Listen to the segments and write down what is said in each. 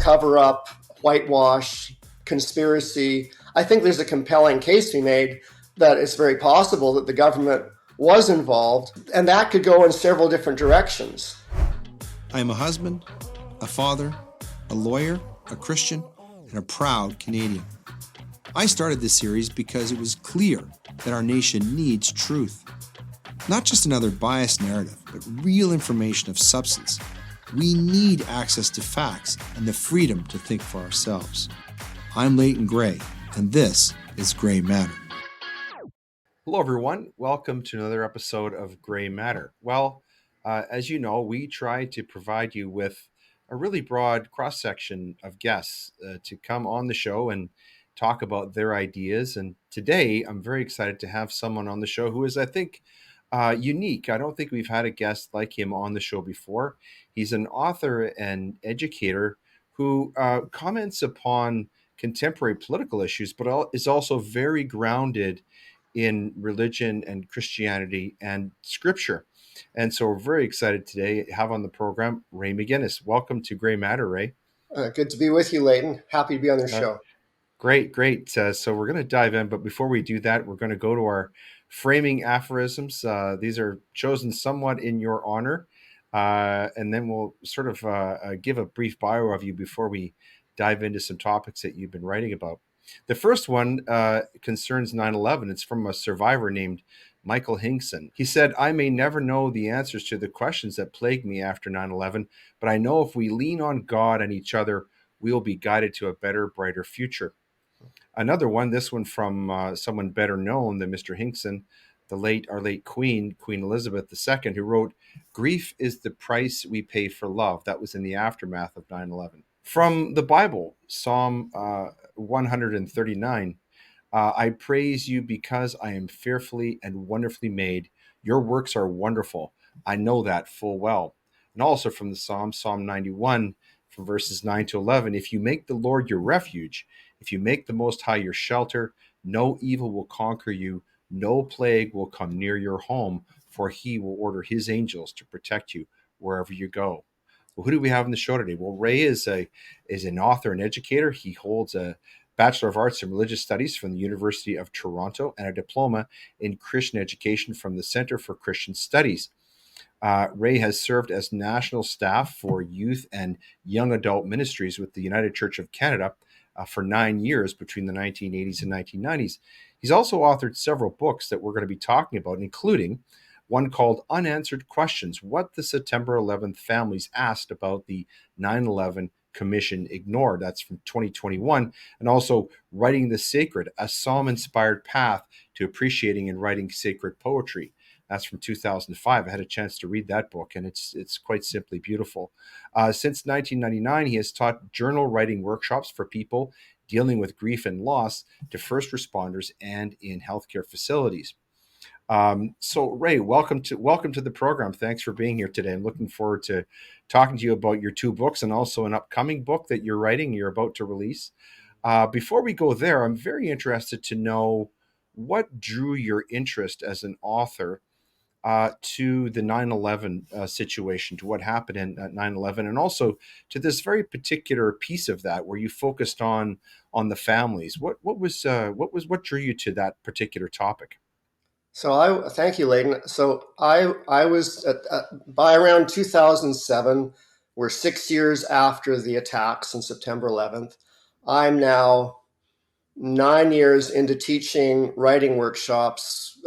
cover up, whitewash, conspiracy. I think there's a compelling case to be made that it's very possible that the government was involved, and that could go in several different directions. I am a husband, a father, a lawyer, a Christian, and a proud Canadian. I started this series because it was clear that our nation needs truth. Not just another biased narrative, but real information of substance. We need access to facts and the freedom to think for ourselves. I'm Leighton Grey, and this is Grey Matter. Hello, everyone. Welcome to another episode of Grey Matter. Well, as you know, we try to provide you with a really broad cross-section of guests to come on the show and talk about their ideas. And today, I'm very excited to have someone on the show who is, I think, unique. I don't think we've had a guest like him on the show before. He's an author and educator who comments upon contemporary political issues, but is also very grounded in religion and Christianity and scripture. And so we're very excited today to have on the program Ray McGinnis. Welcome to Grey Matter, Ray. Good to be with you, Leighton. Happy to be on your show. Great. So we're going to dive in, but before we do that, we're going to go to our framing aphorisms. These are chosen somewhat in your honor, and then we'll sort of give a brief bio of you before we dive into some topics that you've been writing about. The first one concerns 9/11. It's from a survivor named Michael Hinkson. He said, "I may never know the answers to the questions that plagued me after 9/11, but I know if we lean on God and each other, we'll be guided to a better, brighter future." Another one, this one from someone better known than Mr. Hinkson, our late Queen Elizabeth II, who wrote, "Grief is the price we pay for love." That was in the aftermath of 9/11. From the Bible, Psalm 139, "I praise you because I am fearfully and wonderfully made. Your works are wonderful. I know that full well." And also from the Psalm 91, from verses 9 to 11, "If you make the Lord your refuge, if you make the Most High your shelter, no evil will conquer you, no plague will come near your home, for he will order his angels to protect you wherever you go." Well, who do we have on the show today? Well, Ray is an author and educator. He holds a Bachelor of Arts in Religious Studies from the University of Toronto and a diploma in Christian education from the Center for Christian Studies. Ray has served as national staff for youth and young adult ministries with the United Church of Canada for 9 years between the 1980s and 1990s. He's also authored several books that we're going to be talking about, including one called Unanswered Questions: What the September 11th Families Asked About the 9/11 Commission Ignored. That's from 2021. And also Writing the Sacred, a Psalm-Inspired Path to Appreciating and Writing Sacred Poetry. That's from 2005. I had a chance to read that book, and it's quite simply beautiful. Since 1999, he has taught journal writing workshops for people dealing with grief and loss to first responders and in healthcare facilities. So Ray, welcome to the program. Thanks for being here today. I'm looking forward to talking to you about your two books and also an upcoming book that you're about to release. Before we go there, I'm very interested to know what drew your interest as an author to the 9/11 situation, to what happened in 9/11, and also to this very particular piece of that where you focused on the families. What drew you to that particular topic? So thank you, Leighton. So I was by around 2007. We're 6 years after the attacks on September 11th. I'm now 9 years into teaching writing workshops,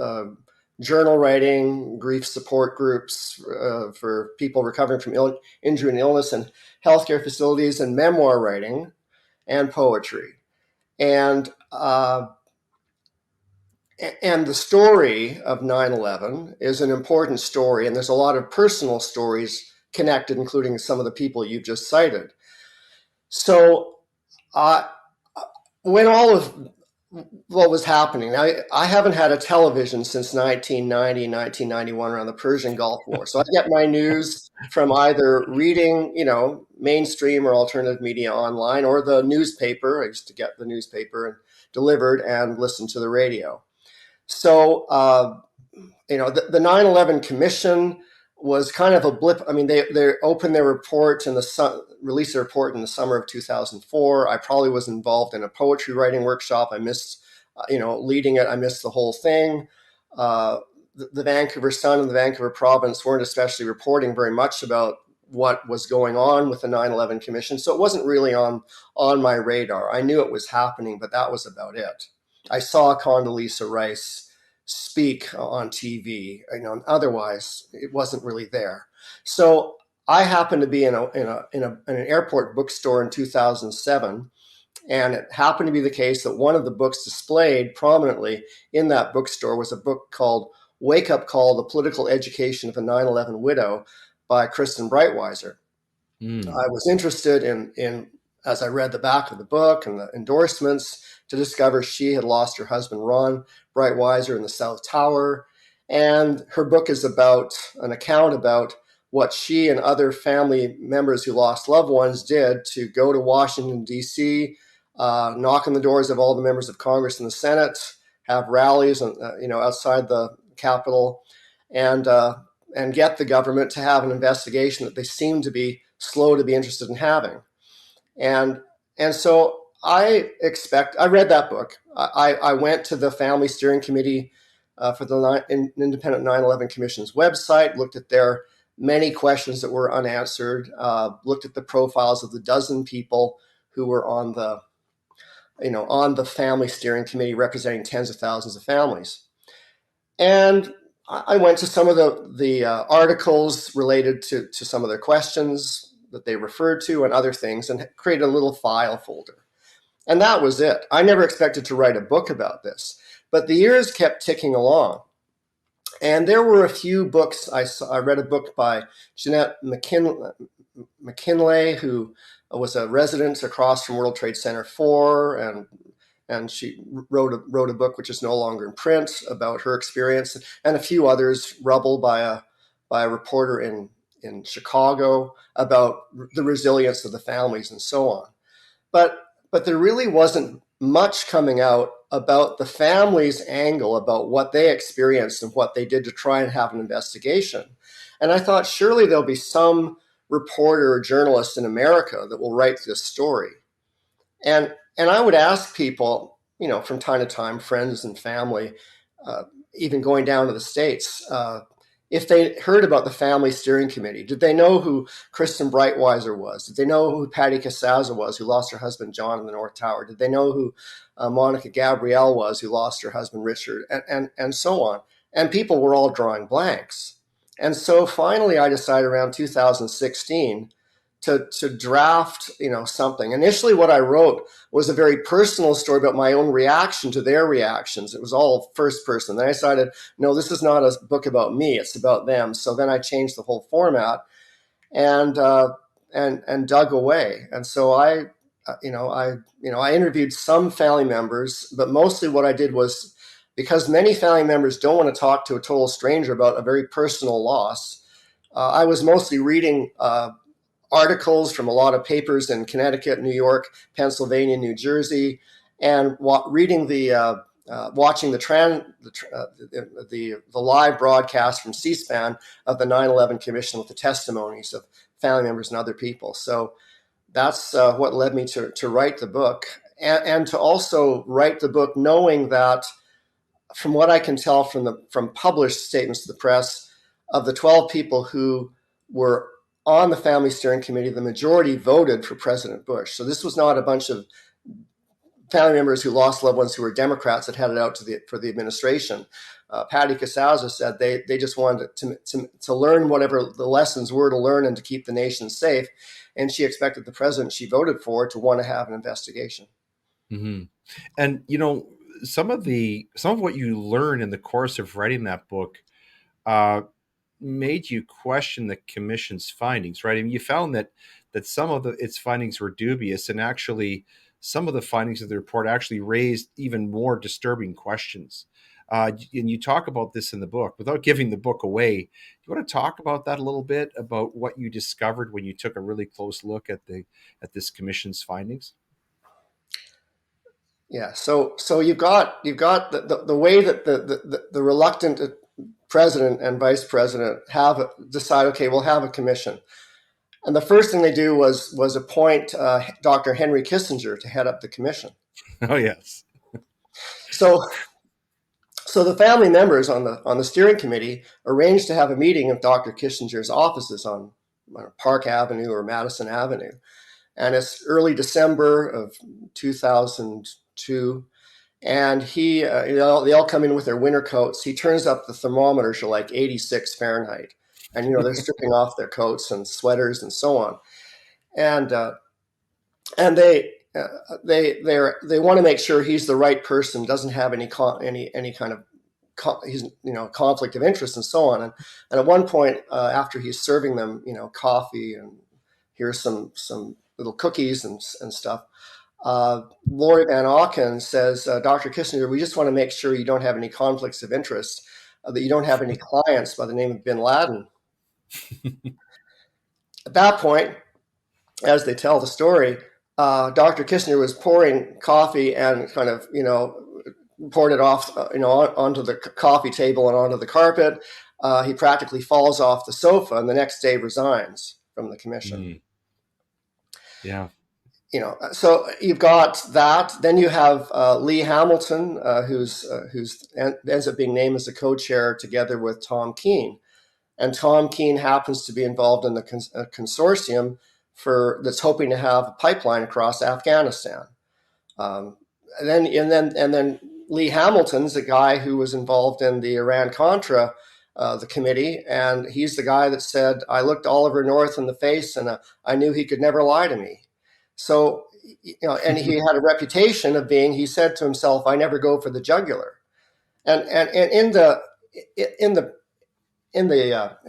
journal writing, grief support groups for people recovering from injury and illness, and healthcare facilities, and memoir writing and poetry. And the story of 9/11 is an important story, and there's a lot of personal stories connected, including some of the people you just cited. So when all of what was happening, I haven't had a television since 1990, 1991 around the Persian Gulf War. So I get my news from either reading, mainstream or alternative media online, or the newspaper. I used to get the newspaper delivered and listen to the radio. So, the 9/11 Commission was kind of a blip. I mean, they opened their report in released their report in the summer of 2004. I probably was involved in a poetry writing workshop. I missed, leading it. I missed the whole thing. The Vancouver Sun and the Vancouver Province weren't especially reporting very much about what was going on with the 9/11 Commission, so it wasn't really on my radar. I knew it was happening, but that was about it. I saw Condoleezza Rice speak on TV, otherwise it wasn't really there. So I happened to be in an airport bookstore in 2007, and it happened to be the case that one of the books displayed prominently in that bookstore was a book called Wake Up Call: The Political Education of a 9/11 Widow by Kristen Breitweiser. I was interested in, as I read the back of the book and the endorsements, to discover she had lost her husband, Ron Breitweiser, in the South Tower. And her book is about an account about what she and other family members who lost loved ones did to go to Washington, D.C., knock on the doors of all the members of Congress and the Senate, have rallies, outside the Capitol, and get the government to have an investigation that they seem to be slow to be interested in having. And so I read that book. I went to the Family Steering Committee for the Independent 9/11 Commission's website, looked at their many questions that were unanswered, looked at the profiles of the dozen people who were on the Family Steering Committee representing tens of thousands of families. And I went to some of the articles related to some of their questions that they referred to and other things, and created a little file folder. And that was it. I never expected to write a book about this, but the years kept ticking along. And there were a few books. I read a book by Jeanette McKinley, who was a resident across from World Trade Center 4, and she wrote a book which is no longer in print about her experience, and a few others, Rubble by a reporter in Chicago, about the resilience of the families and so on. But there really wasn't much coming out about the family's angle, about what they experienced and what they did to try and have an investigation. And I thought, surely there'll be some reporter or journalist in America that will write this story. And I would ask people, from time to time, friends and family, even going down to the States, if they heard about the Family Steering Committee. Did they know who Kristen Breitweiser was? Did they know who Patty Casazza was, who lost her husband John in the North Tower? Did they know who Monica Gabrielle was, who lost her husband Richard, and so on? And people were all drawing blanks. And so finally I decided around 2016 to draft, something. Initially, what I wrote was a very personal story about my own reaction to their reactions. It was all first person. Then I decided, no, this is not a book about me; it's about them. So then I changed the whole format and dug away. And so I interviewed some family members, but mostly what I did was, because many family members don't want to talk to a total stranger about a very personal loss, I was mostly reading articles from a lot of papers in Connecticut, New York, Pennsylvania, New Jersey, and watching the live broadcast from C-SPAN of the 9/11 Commission with the testimonies of family members and other people. So that's what led me to write the book, and to also write the book knowing that, from what I can tell from published statements to the press, of the 12 people who were on the Family Steering Committee, the majority voted for President Bush. So this was not a bunch of family members who lost loved ones who were Democrats that headed out for the administration. Patty Casazza said they just wanted to learn whatever the lessons were to learn and to keep the nation safe. And she expected the president she voted for to want to have an investigation. Mm-hmm. And, some of what you learn in the course of writing that book made you question the commission's findings, right? I mean, you found that some of its findings were dubious, and actually some of the findings of the report actually raised even more disturbing questions. And you talk about this in the book. Without giving the book away, do you want to talk about that a little bit, about what you discovered when you took a really close look at this commission's findings? Yeah. So you've got the way that the reluctant president and vice president decide, okay, we'll have a commission. And the first thing they do was appoint Dr. Henry Kissinger to head up the commission. Oh, yes. So the family members on the steering committee arranged to have a meeting of Dr. Kissinger's offices on Park Avenue or Madison Avenue. And it's early December of 2002. And they all come in with their winter coats. He turns up the thermometer to like 86 Fahrenheit. And, they're stripping off their coats and sweaters and so on. And they want to make sure he's the right person, doesn't have any kind of conflict of interest and so on. And at one point, after he's serving them, coffee and here's some little cookies and stuff, Lori Van Auken says, Dr. Kissinger, we just want to make sure you don't have any conflicts of interest, that you don't have any clients by the name of bin Laden. At that point, as they tell the story, Dr. Kissinger was pouring coffee and kind of, poured it off, onto the coffee table and onto the carpet. He practically falls off the sofa and the next day resigns from the commission. Yeah. So you've got that. Then you have Lee Hamilton, who's ends up being named as the co-chair together with Tom Keene. And Tom Keene happens to be involved in the consortium that's hoping to have a pipeline across Afghanistan. And then Lee Hamilton's the guy who was involved in the Iran-Contra, the committee, and he's the guy that said, I looked Oliver North in the face and I knew he could never lie to me. So, and he had a reputation of being, he said to himself, I never go for the jugular. And in the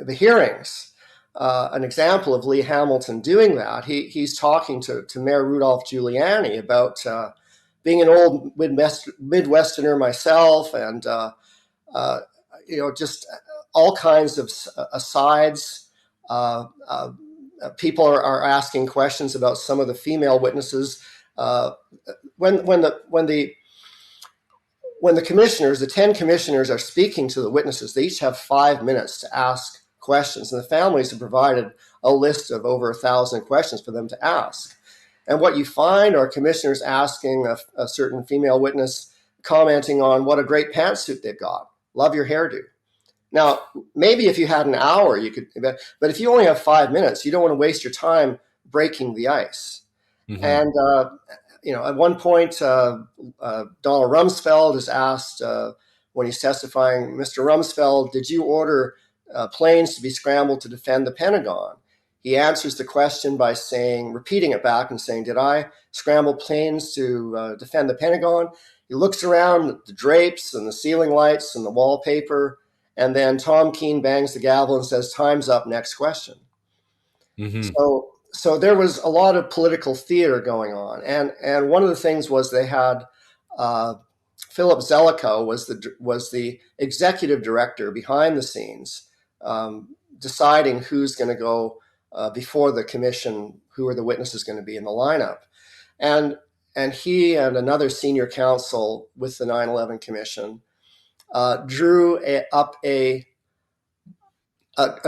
hearings, an example of Lee Hamilton doing that, he's talking to Mayor Rudolph Giuliani about being an old Midwesterner myself, and just all kinds of asides. People are asking questions about some of the female witnesses. When the commissioners, the 10 commissioners, are speaking to the witnesses, they each have 5 minutes to ask questions, and the families have provided a list of over 1,000 questions for them to ask. And what you find are commissioners asking a certain female witness, commenting on what a great pantsuit they've got. Love your hairdo. Now, maybe if you had an hour, you could, but if you only have 5 minutes, you don't want to waste your time breaking the ice. Mm-hmm. And, at one point, Donald Rumsfeld is asked when he's testifying, Mr. Rumsfeld, did you order planes to be scrambled to defend the Pentagon? He answers the question by repeating it back and saying, did I scramble planes to defend the Pentagon? He looks around at the drapes and the ceiling lights and the wallpaper, and then Tom Keene bangs the gavel and says, time's up, next question. Mm-hmm. So there was a lot of political theater going on. And one of the things was they had Philip Zelikow was the executive director behind the scenes, deciding who's going to go before the commission, who are the witnesses going to be in the lineup. And he and another senior counsel with the 9/11 Commission drew up a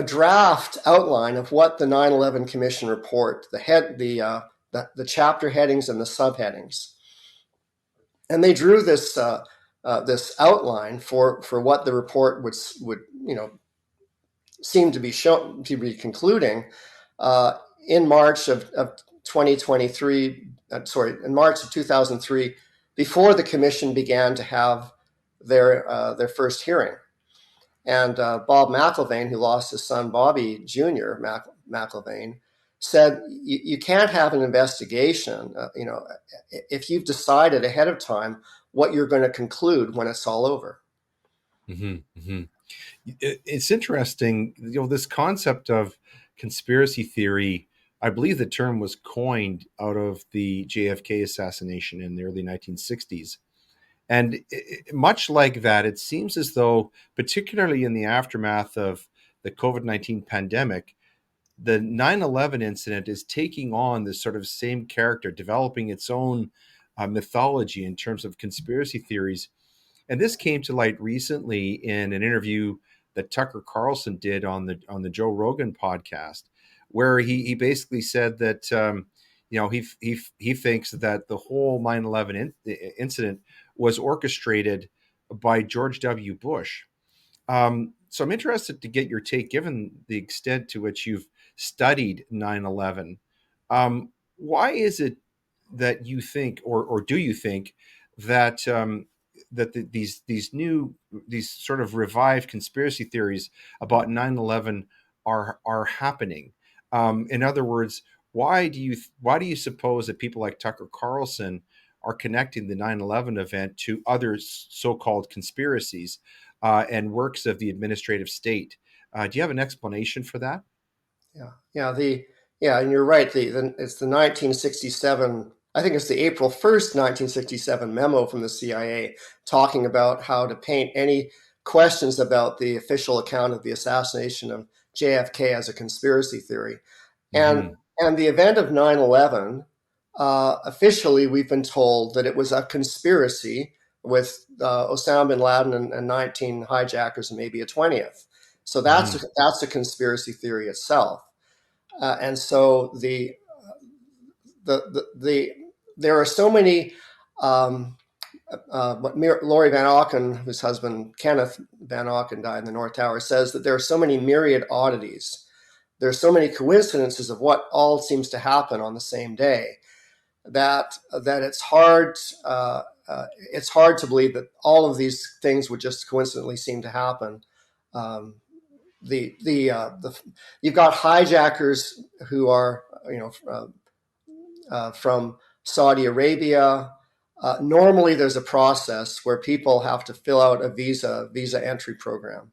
draft outline of what the 9/11 Commission report, the chapter headings and the subheadings, and they drew this outline for what the report would seem to be concluding in March of 2023. In March of 2003, before the commission began to have their first hearing. And Bob McIlvaine, who lost his son Bobby Jr. McIlvaine, said you can't have an investigation, if you've decided ahead of time what you're going to conclude when it's all over. Mm-hmm, mm-hmm. It's interesting, this concept of conspiracy theory. I believe the term was coined out of the JFK assassination in the early 1960s. And much like that, it seems as though, particularly in the aftermath of the COVID-19 pandemic, the 9/11 incident is taking on this sort of same character, developing its own mythology in terms of conspiracy theories. And this came to light recently in an interview that Tucker Carlson did on the Joe Rogan podcast, where he basically said that he thinks that the whole 9/11 incident was orchestrated by George W. Bush. So I'm interested to get your take, given the extent to which you've studied 9/11. Why is it that you think, or do you think that these sort of revived conspiracy theories about 9/11 are happening? In other words, why do you suppose that people like Tucker Carlson are connecting the 9/11 event to other so-called conspiracies and works of the administrative state? Do you have an explanation for that? And you're right. It's the 1967. I think it's the April 1st, 1967 memo from the CIA talking about how to paint any questions about the official account of the assassination of JFK as a conspiracy theory. And Mm-hmm. and the event of 9/11, officially, we've been told that it was a conspiracy with Osama bin Laden and 19 hijackers and maybe a 20th. So Mm-hmm. that's a conspiracy theory itself. And so there are so many. Laurie Van Auken, whose husband Kenneth Van Auken died in the North Tower, says that there are so many myriad oddities. There are so many coincidences of what all seems to happen on the same day that it's hard to believe that all of these things would just coincidentally seem to happen. Um, you've got hijackers who are from Saudi Arabia. Normally, there's a process where people have to fill out a visa entry program.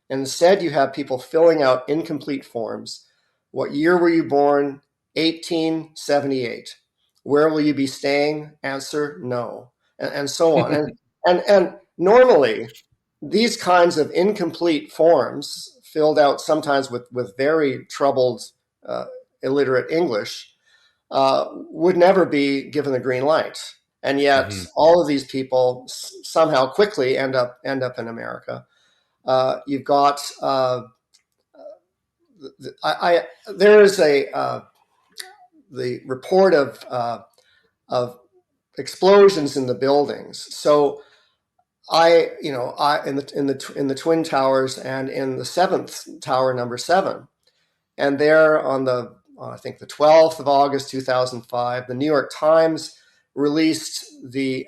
And instead, you have people filling out incomplete forms. What year were you born? 1878. Where will you be staying? Answer, no, and so on. And normally, these kinds of incomplete forms, filled out sometimes with very troubled, illiterate English, would never be given the green light. And yet, Mm-hmm. all of these people somehow quickly end up in America. You've got there is the report of explosions in the buildings. So I in the Twin Towers and in the seventh tower, number 7, and there on I think the 12th of August 2005, the New York Times released the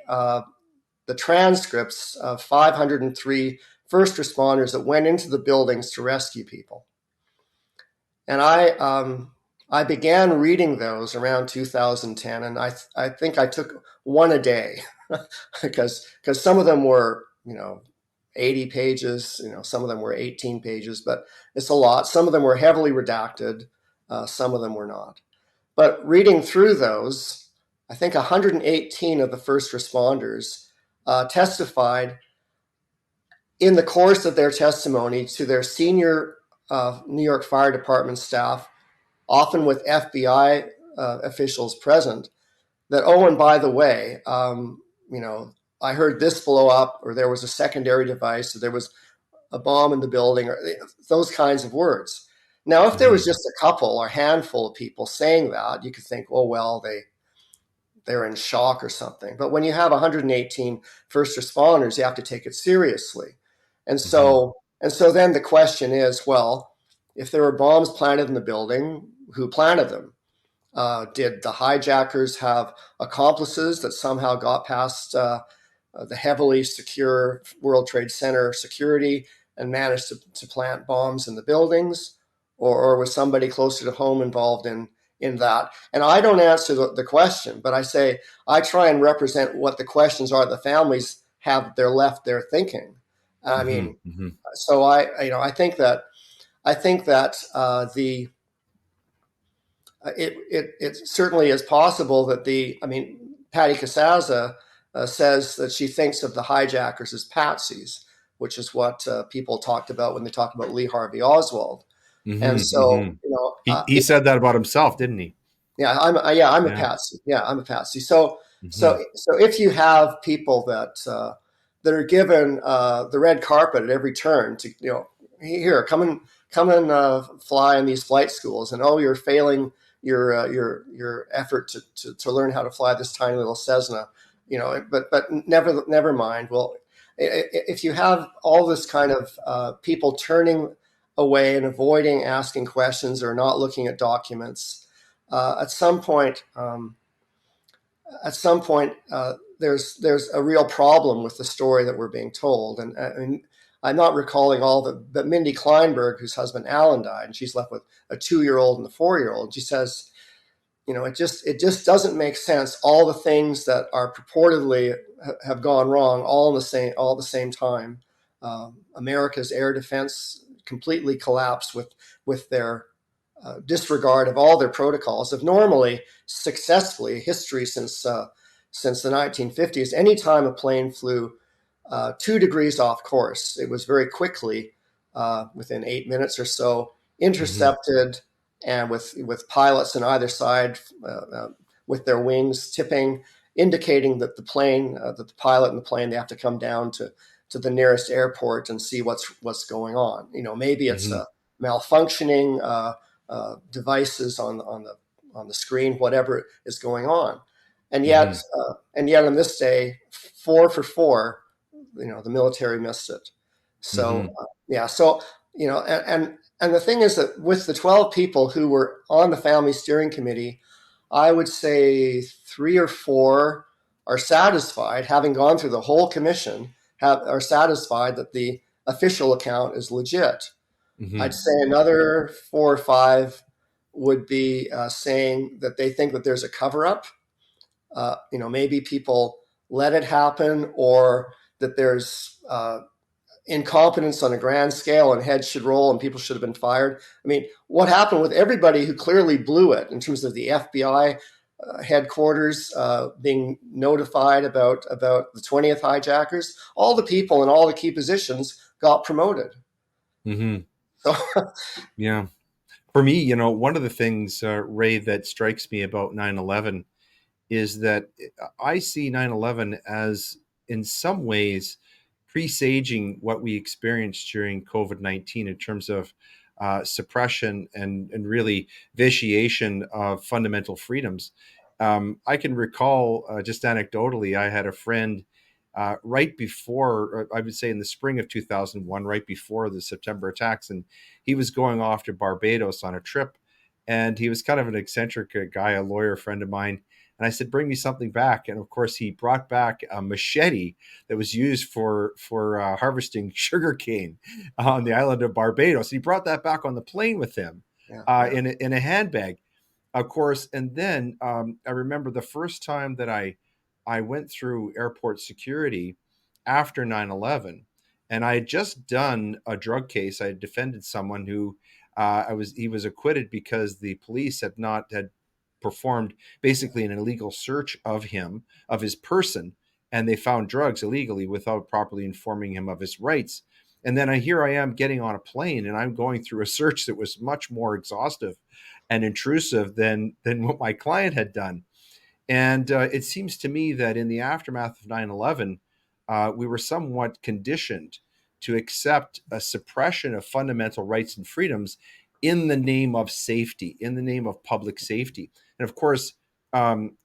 transcripts of 503 first responders that went into the buildings to rescue people. And I began reading those around 2010, and I think I took one a day because some of them were 80 pages, some of them were 18 pages, but it's a lot. Some of them were heavily redacted, some of them were not. But reading through those, I think 118 of the first responders testified in the course of their testimony to their senior New York Fire Department staff, often with FBI officials present, that, oh, and by the way, I heard this blow up, or there was a secondary device, or there was a bomb in the building, or those kinds of words. Now, if there was just a couple or handful of people saying that, you could think, oh, well, they're in shock or something. But when you have 118 first responders, you have to take it seriously. And so then the question is, well, if there were bombs planted in the building, who planted them? Did the hijackers have accomplices that somehow got past the heavily secure World Trade Center security and managed to plant bombs in the buildings? Or was somebody closer to home involved in that? And I don't answer the question, but I try and represent what the questions are the families have they're left there thinking. I mean, so I think that it certainly is possible that Patty Casaza says that she thinks of the hijackers as patsies, which is what people talked about when they talked about Lee Harvey Oswald. And so, he said that about himself, didn't he? Yeah, I'm a patsy. Yeah, I'm a patsy. So if you have people that are given the red carpet at every turn to here, come and fly in these flight schools, and oh, you're failing your effort to learn how to fly this tiny little Cessna, but never mind. Well, if you have all this kind of people turning away and avoiding asking questions or not looking at documents, at some point. There's a real problem with the story that we're being told. And I'm not recalling all but Mindy Kleinberg, whose husband Alan died, and she's left with a 2-year-old and a 4-year-old. She says, it just doesn't make sense. All the things that are purportedly have gone wrong, all at the same time. America's air defense completely collapsed with their disregard of all their protocols of normally successfully history since the 1950s. Anytime a plane flew 2 degrees off course, it was very quickly, within 8 minutes or so, Mm-hmm. intercepted, and with pilots on either side with their wings tipping, indicating that the pilot and the plane, they have to come down to the nearest airport and see what's going on. Maybe it's Mm-hmm. a malfunctioning devices on the screen, whatever is going on, and Mm-hmm. yet on this day, 4 for 4, the military missed it. So Mm-hmm. yeah, so and the thing is that with the 12 people who were on the family steering committee, I would say 3 or 4 are satisfied, having gone through the whole commission, are satisfied that the official account is legit. Mm-hmm. I'd say another 4 or 5 would be saying that they think that there's a cover up. Maybe people let it happen, or that there's incompetence on a grand scale and heads should roll and people should have been fired. I mean, what happened with everybody who clearly blew it in terms of the FBI headquarters being notified about the 20th hijackers? All the people in all the key positions got promoted. Mm-hmm. So Yeah. For me, one of the things, Ray, that strikes me about 9/11 is that I see 9/11 as, in some ways, presaging what we experienced during COVID-19 in terms of suppression and really vitiation of fundamental freedoms. I can recall, just anecdotally, I had a friend right before, I would say in the spring of 2001, right before the September attacks, and he was going off to Barbados on a trip. And he was kind of an eccentric guy, a lawyer friend of mine. And I said, "Bring me something back." And of course, he brought back a machete that was used for harvesting sugarcane on the island of Barbados. He brought that back on the plane with him, yeah, yeah. in a handbag, of course. And then I remember the first time that I went through airport security after 9/11, and I had just done a drug case. I had defended someone who he was acquitted because the police had performed basically an illegal search of him, of his person, and they found drugs illegally without properly informing him of his rights. And then here I am getting on a plane, and I'm going through a search that was much more exhaustive and intrusive than what my client had done. And it seems to me that in the aftermath of 9/11, we were somewhat conditioned to accept a suppression of fundamental rights and freedoms in the name of safety, in the name of public safety. And of course,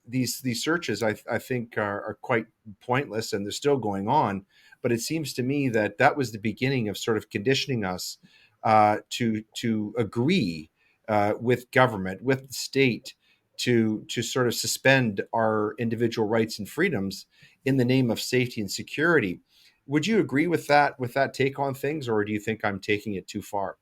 these searches, I think, are quite pointless, and they're still going on. But it seems to me that that was the beginning of sort of conditioning us to agree with government, with the state, to sort of suspend our individual rights and freedoms in the name of safety and security. Would you agree with that take on things, or do you think I'm taking it too far?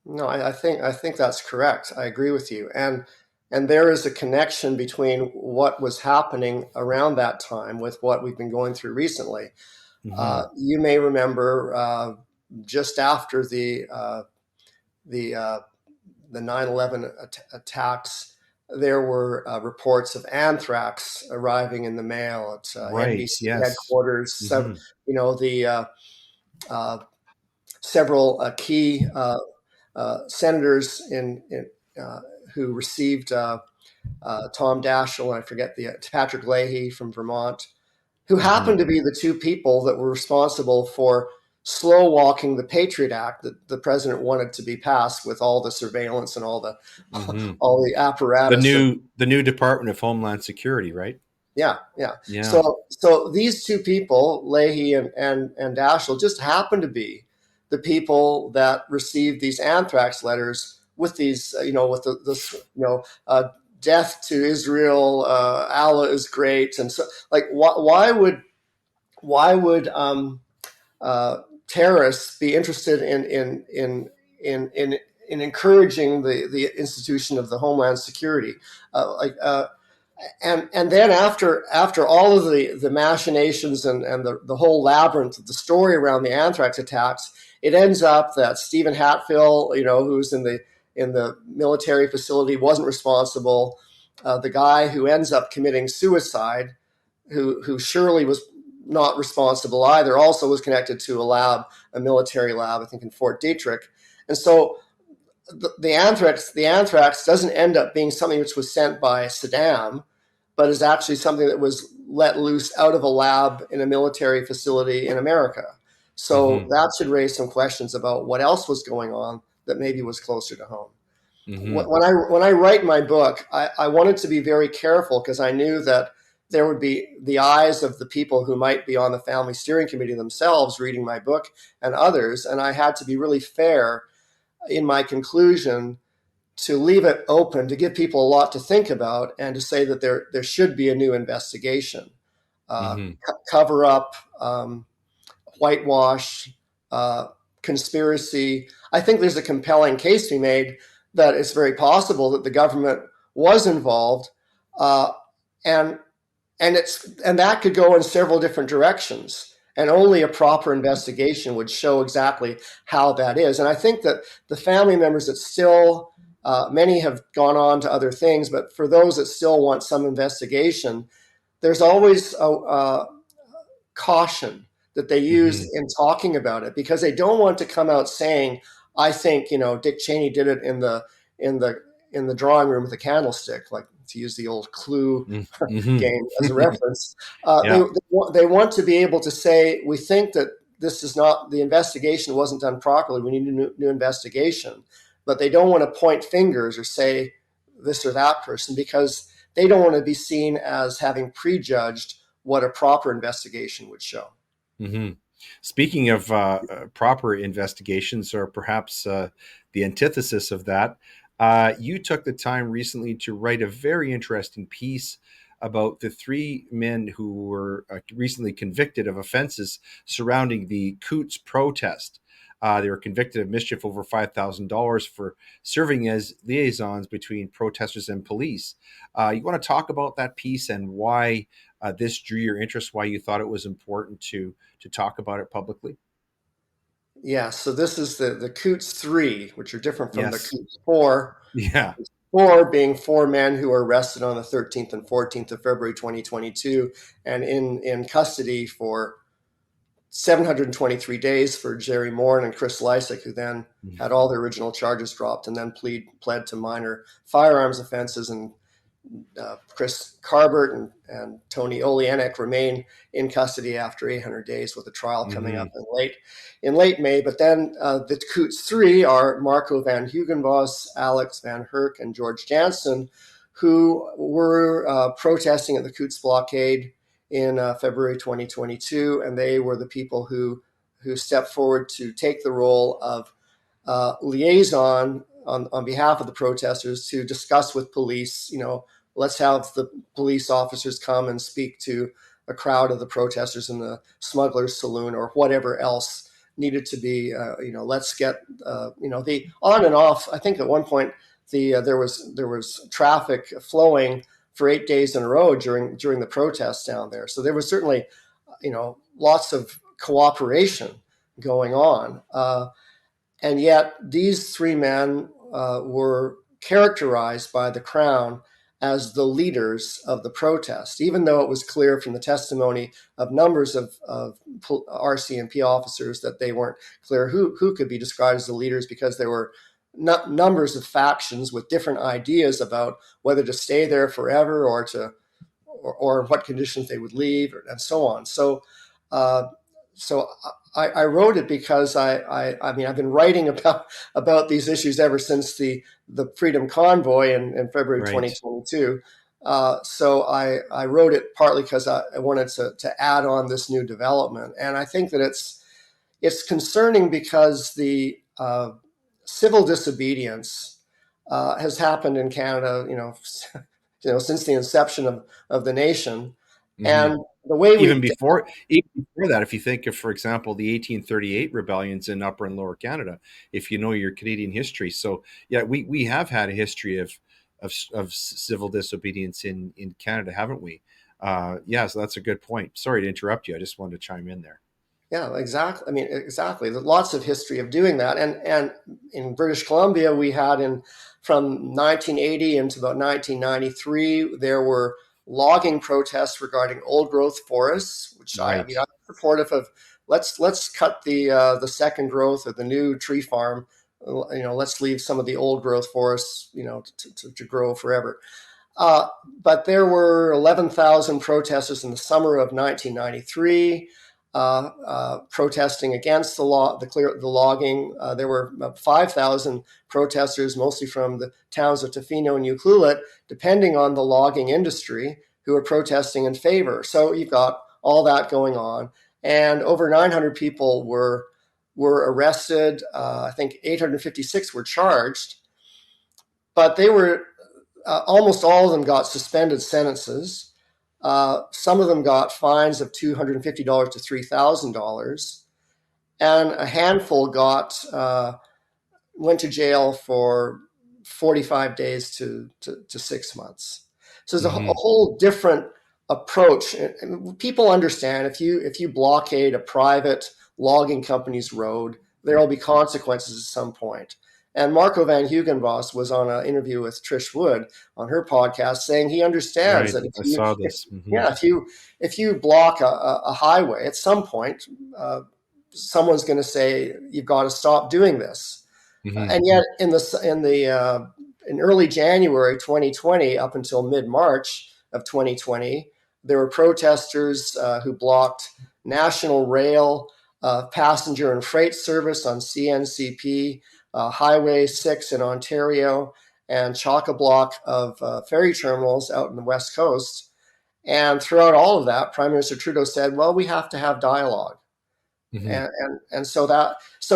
No, I think that's correct. I agree with you, and there is a connection between what was happening around that time with what we've been going through recently. Mm-hmm. You may remember just after the uh, the 9/11 attacks, there were reports of anthrax arriving in the mail at Right. NBC Yes. headquarters. So, Mm-hmm. the uh, several key senators uh, who received Tom Daschle, and I forget the Patrick Leahy from Vermont, who happened Mm-hmm. to be the 2 people that were responsible for slow walking the Patriot Act that the president wanted to be passed with all the surveillance and all the Hmm. all the apparatus of. The new Department of Homeland Security, right? Yeah, yeah. Yeah. So these two people, Leahy and Daschle, just happen to be the people that received these anthrax letters with these, with this, death to Israel, Allah is great, and so like, why would terrorists be interested in in encouraging the institution of the Homeland Security, like. And then after all of the machinations and the whole labyrinth of the story around the anthrax attacks, it ends up that Stephen Hatfill, who's in the military facility, wasn't responsible. The guy who ends up committing suicide, who surely was not responsible either, also was connected to a military lab, I think in Fort Detrick. And so the anthrax doesn't end up being something which was sent by Saddam, but is actually something that was let loose out of a lab in a military facility in America. So Hmm. that should raise some questions about what else was going on that maybe was closer to home. Hmm. When I write my book, I wanted to be very careful because I knew that there would be the eyes of the people who might be on the family steering committee themselves reading my book and others, and I had to be really fair in my conclusion to leave it open to give people a lot to think about and to say that there should be a new investigation, Hmm. cover up, whitewash, conspiracy. I think there's a compelling case to be made that it's very possible that the government was involved, uh, and and that could go in several different directions. And only a proper investigation would show exactly how that is. And I think that the family members that still, many have gone on to other things, but for those that still want some investigation, there's always a caution that they use Hmm. in talking about it because they don't want to come out saying, "I think Dick Cheney did it in the in the drawing room with a candlestick," like to use the old Clue Hmm. game as a reference. Yeah. They want to be able to say, "We think that this is not the investigation wasn't done properly. We need a new investigation," but they don't want to point fingers or say this or that person because they don't want to be seen as having prejudged what a proper investigation would show. Hmm. Speaking of proper investigations, or perhaps the antithesis of that, you took the time recently to write a very interesting piece about the three men who were recently convicted of offenses surrounding the Coutts protest. They were convicted of mischief over $5,000 for serving as liaisons between protesters and police. You want to talk about that piece and why this drew your interest, why you thought it was important to talk about it publicly? Yeah, so this is the Coutts three, which are different from the Yes. Coutts four. Yeah. Four being four men who were arrested on the 13th and 14th of February 2022 and in custody for 723 days for Jerry Moore and Chris Lysick, who then had all the original charges dropped and then pled to minor firearms offenses. And Chris Carbert and Tony Oleanic remain in custody after 800 days, with a trial coming Hmm. up in late May. But then the Coutts three are Marco van Hugenbos, Alex van Herk, and George Jansen, who were protesting at the Coutts blockade in February 2022, and they were the people who stepped forward to take the role of liaison on behalf of the protesters to discuss with police. Let's have the police officers come and speak to a crowd of the protesters in the smugglers saloon or whatever else needed to be. Let's get the on and off. I think at one point there was traffic flowing for 8 days in a row during the protests down there. So there was certainly lots of cooperation going on. And yet, these three men were characterized by the Crown as the leaders of the protest, even though it was clear from the testimony of numbers of RCMP officers that they weren't clear who could be described as the leaders, because there were numbers of factions with different ideas about whether to stay there forever or in what conditions they would leave, and so on. So so I wrote it because I mean, I've been writing about these issues ever since the Freedom Convoy in February Right. 2022. So I wrote it partly because I wanted to add on this new development, and I think that it's concerning because the civil disobedience has happened in Canada, since the inception of the nation, Hmm. and the way Even we've before that, if you think of, for example, the 1838 rebellions in Upper and Lower Canada, if you know your Canadian history. So yeah, we have had a history of civil disobedience in Canada, haven't we? Yeah, so that's a good point. Sorry to interrupt you. I just wanted to chime in there. Yeah, exactly. I mean, exactly. There's lots of history of doing that, and in British Columbia, we had in from 1980 into about 1993, there were logging protests regarding old growth forests, which I Right. mean, I'm supportive of. Let's cut the second growth or the new tree farm. Let's leave some of the old growth forests, to grow forever. Uh, but there were 11,000 protesters in the summer of 1993 protesting against the logging. There were 5,000 protesters, mostly from the towns of Tofino and Ucluelet, depending on the logging industry, who were protesting in favor. So you've got all that going on, and over 900 people were arrested. I think 856 were charged, but they were almost all of them got suspended sentences. Some of them got fines of $250 to $3,000, and a handful went to jail for 45 days to 6 months. So there's a Hmm. whole different approach. And people understand if you blockade a private logging company's road, there will be consequences at some point. And Marco van Hugenbos was on an interview with Trish Wood on her podcast saying he understands Right. that I saw this. yeah, if you block a highway at some point, someone's going to say you've got to stop doing this. Hmm. And yet, in early January 2020, up until mid March of 2020, there were protesters who blocked national rail, passenger and freight service on CNCP, Highway 6 in Ontario, and chock a block of ferry terminals out in the West Coast. And throughout all of that, Prime Minister Trudeau said, "Well, we have to have dialogue." Hmm. And so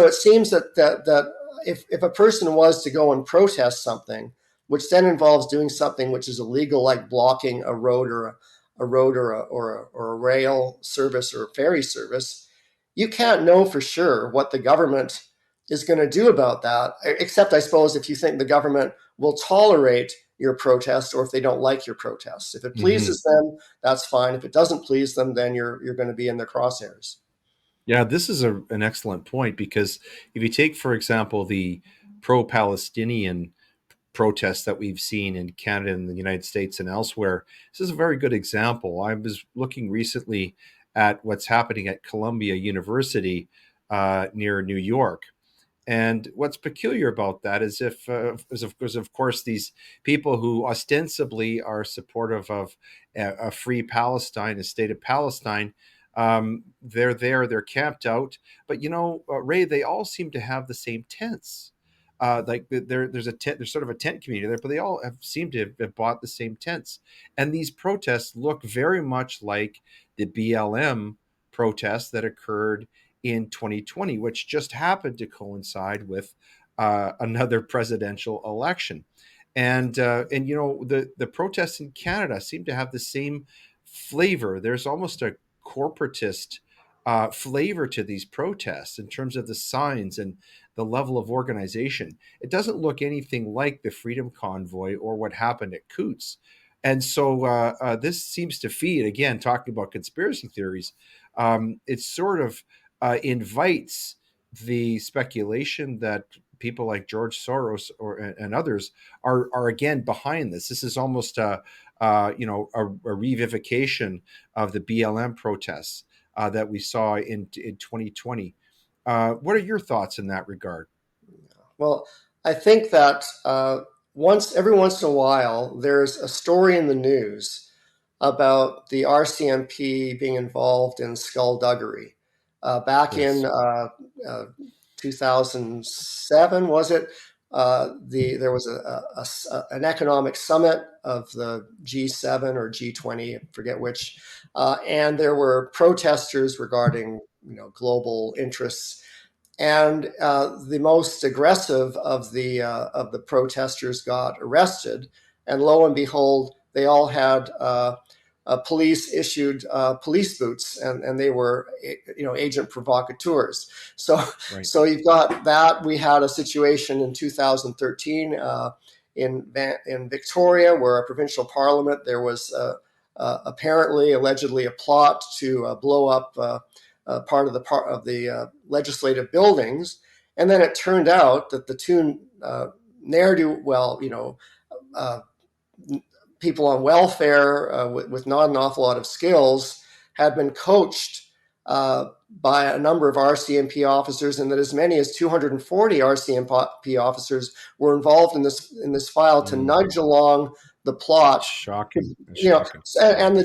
it seems that if a person was to go and protest something, which then involves doing something which is illegal, like blocking a road or a rail service or a ferry service, you can't know for sure what the government is going to do about that. Except, I suppose, if you think the government will tolerate your protest, or if they don't like your protest. If it Hmm. pleases them, that's fine. If it doesn't please them, then you're going to be in their crosshairs. Yeah, this is an excellent point because if you take, for example, the pro-Palestinian protests that we've seen in Canada and the United States and elsewhere, this is a very good example. I was looking recently at what's happening at Columbia University near New York. And what's peculiar about that is of course, these people who ostensibly are supportive of a free Palestine, a state of Palestine, they're there, they're camped out. But Ray, they all seem to have the same tents. Like there's a tent, there's sort of a tent community there, but they all seem to have bought the same tents. And these protests look very much like the BLM protests that occurred in 2020, which just happened to coincide with another presidential election. And the protests in Canada seem to have the same flavor. There's almost a corporatist flavor to these protests in terms of the signs and the level of organization. It doesn't look anything like the Freedom Convoy or what happened at Coutts. And so this seems to feed, again, talking about conspiracy theories, it sort of invites the speculation that people like George Soros and others are again behind this. This is almost a revivification of the BLM protests that we saw in 2020. What are your thoughts in that regard? Well, I think that every once in a while, there's a story in the news about the RCMP being involved in skullduggery. Back in Yes. 2007, was it? There was an economic summit of the G7 or G20, I forget which, and there were protesters regarding global interests, and the most aggressive of the protesters got arrested, and lo and behold, they all had police issued police boots, and they were agent provocateurs. So Right. so you've got that. We had a situation in 2013 in Victoria, where a provincial parliament, there was apparently allegedly a plot to blow up part of the legislative buildings, and then it turned out that the two ne'er do well, uh, people on welfare with not an awful lot of skills had been coached by a number of RCMP officers, and that as many as 240 RCMP officers were involved in this file to Mm. nudge along the That's plot. shocking. That's You know, shocking. Yeah. and the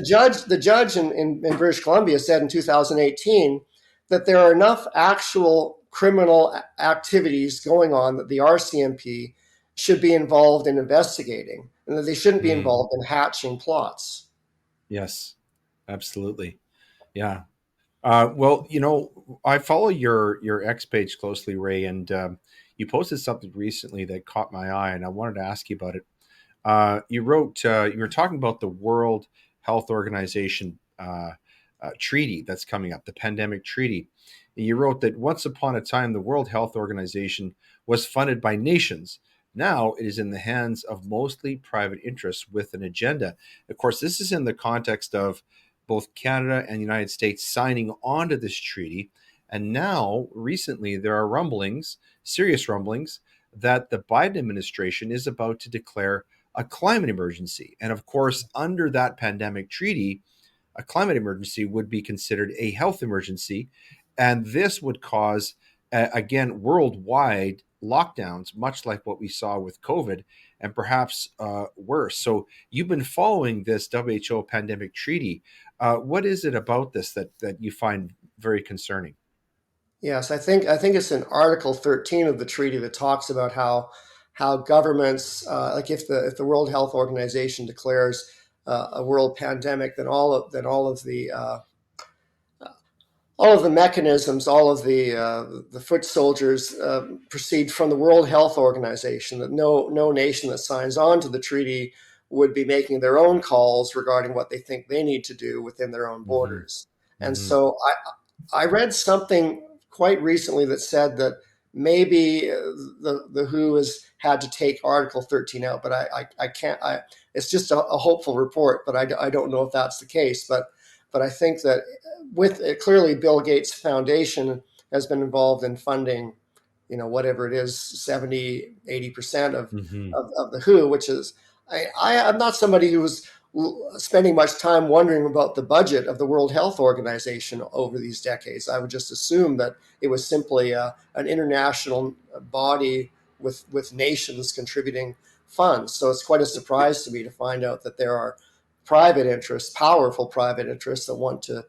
judge in British Columbia said in 2018 that there are enough actual criminal activities going on that the RCMP should be involved in investigating, and that they shouldn't be Mm. involved in hatching plots. Yes. Absolutely. Yeah. Well, I follow your X page closely, Ray, and you posted something recently that caught my eye, and I wanted to ask you about it. You wrote, you were talking about the World Health Organization treaty that's coming up, the pandemic treaty. And you wrote that once upon a time, the World Health Organization was funded by nations. Now it is in the hands of mostly private interests with an agenda. Of course, this is in the context of both Canada and the United States signing on to this treaty. And now, recently, there are rumblings, serious rumblings, that the Biden administration is about to declare a climate emergency. And of course, under that pandemic treaty, a climate emergency would be considered a health emergency. And this would cause, again, worldwide lockdowns, much like what we saw with COVID, and perhaps worse. So you've been following this WHO pandemic treaty. What is it about this that you find very concerning? Yes, I think it's in Article 13 of the treaty that talks about how governments, like if the World Health Organization declares a world pandemic, then all of the mechanisms, all of the foot soldiers proceed from the World Health Organization. That no nation that signs on to the treaty would be making their own calls regarding what they think they need to do within their own Hmm. borders. And Hmm. so I read something quite recently that said that maybe the WHO has had to take Article 13 out, but I can't. It's just a hopeful report, but I don't know if that's the case. But I think that with clearly Bill Gates Foundation has been involved in funding, whatever it is, 70-80% of, Hmm. of the WHO, which is, I'm not somebody who was spending much time wondering about the budget of the World Health Organization over these decades. I would just assume that it was simply an international body with nations contributing funds. So it's quite a surprise to me to find out that there are private interests, powerful private interests that want to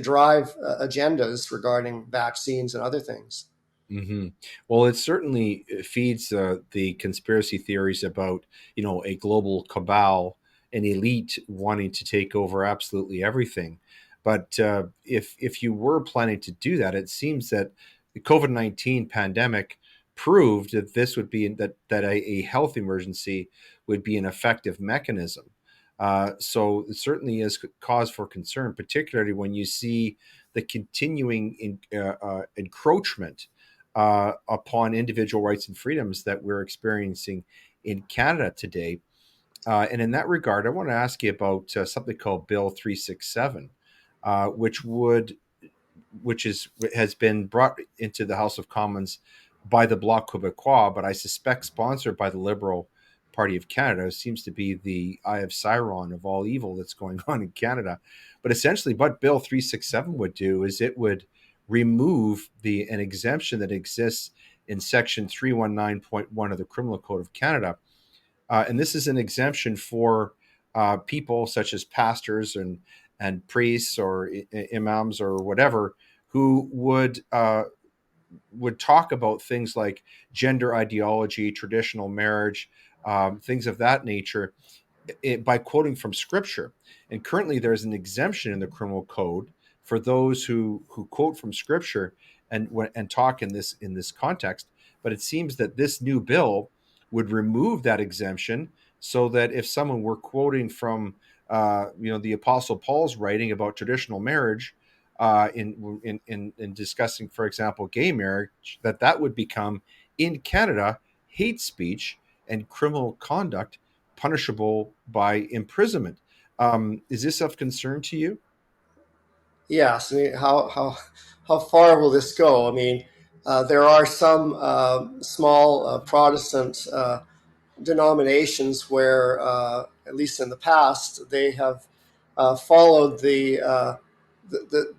drive agendas regarding vaccines and other things. Hmm. Well, it certainly feeds the conspiracy theories about, a global cabal, an elite wanting to take over absolutely everything. But if you were planning to do that, it seems that the COVID-19 pandemic proved that this would be that a health emergency would be an effective mechanism. So it certainly is cause for concern, particularly when you see the continuing encroachment upon individual rights and freedoms that we're experiencing in Canada today. And in that regard, I want to ask you about something called Bill 367, which would which is has been brought into the House of Commons by the Bloc Québécois, but I suspect sponsored by the Liberal Party of Canada. It seems to be the eye of Sauron of all evil that's going on in Canada. But essentially, what Bill 367 would do is it would remove an exemption that exists in Section 319.1 of the Criminal Code of Canada. And this is an exemption for people such as pastors and priests or imams or whatever who would talk about things like gender ideology, traditional marriage, things of that nature, by quoting from scripture. And currently there's an exemption in the criminal code for those who quote from scripture and talk in this context. But it seems that this new bill would remove that exemption, so that if someone were quoting from the Apostle Paul's writing about traditional marriage, in discussing, for example, gay marriage, that would become, in Canada, hate speech and criminal conduct punishable by imprisonment. Is this of concern to you? Yes, I mean, how far will this go? I mean, there are some small Protestant denominations where, at least in the past, they have followed the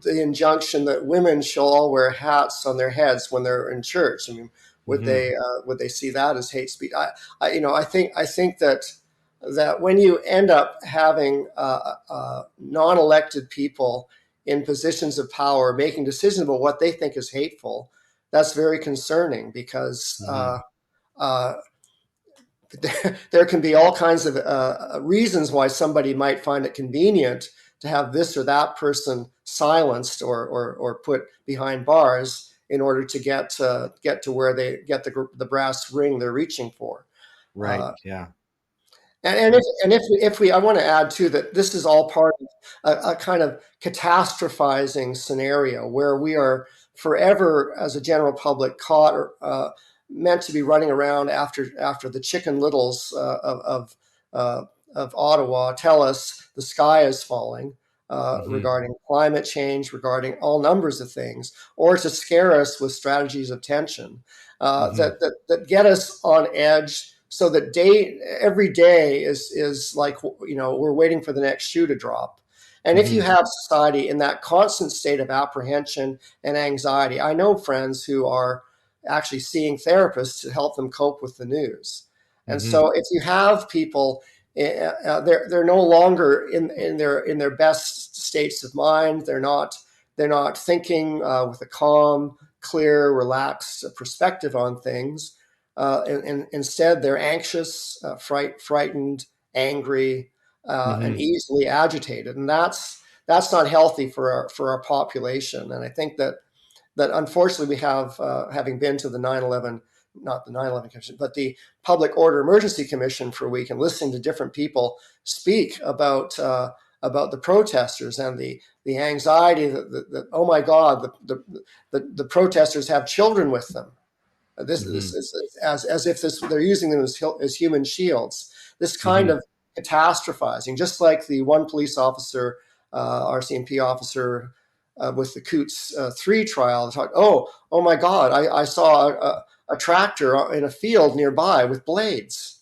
injunction that women shall all wear hats on their heads when they're in church. I mean, Mm-hmm. would they see that as hate speech? I think that when you end up having non-elected people in positions of power making decisions about what they think is hateful, that's very concerning, because Mm-hmm. uh, there can be all kinds of reasons why somebody might find it convenient to have this or that person silenced, or put behind bars in order to get to where they get the brass ring they're reaching for. Right. Uh, Yeah. and if we, I want to add too that this is all part of a kind of catastrophizing scenario where we are forever, as a general public, caught, or meant to be running around after the Chicken Littles uh, of Ottawa tell us the sky is falling, Mm-hmm. regarding climate change, regarding all numbers of things, or to scare us with strategies of tension Mm-hmm. that get us on edge, so that every day is like, we're waiting for the next shoe to drop. And if you Mm-hmm. have society in that constant state of apprehension and anxiety, I know friends who are actually seeing therapists to help them cope with the news. And Mm-hmm. so if you have people, they're no longer in their best states of mind. They're not thinking with a calm, clear, relaxed perspective on things. And instead, they're anxious, frightened, angry, and Mm-hmm. easily agitated, and that's not healthy for our population. And I think that unfortunately we have, having been to the 9/11, not the 9/11 Commission, but the Public Order Emergency Commission for a week, and listening to different people speak about the protesters and the anxiety that oh my God, the protesters have children with them. This Mm-hmm. is as if they're using them as human shields. This kind Mm-hmm. of catastrophizing, just like the one police officer, RCMP officer, with the Coutts 3 trial, talked, oh my God, I saw a tractor in a field nearby with blades.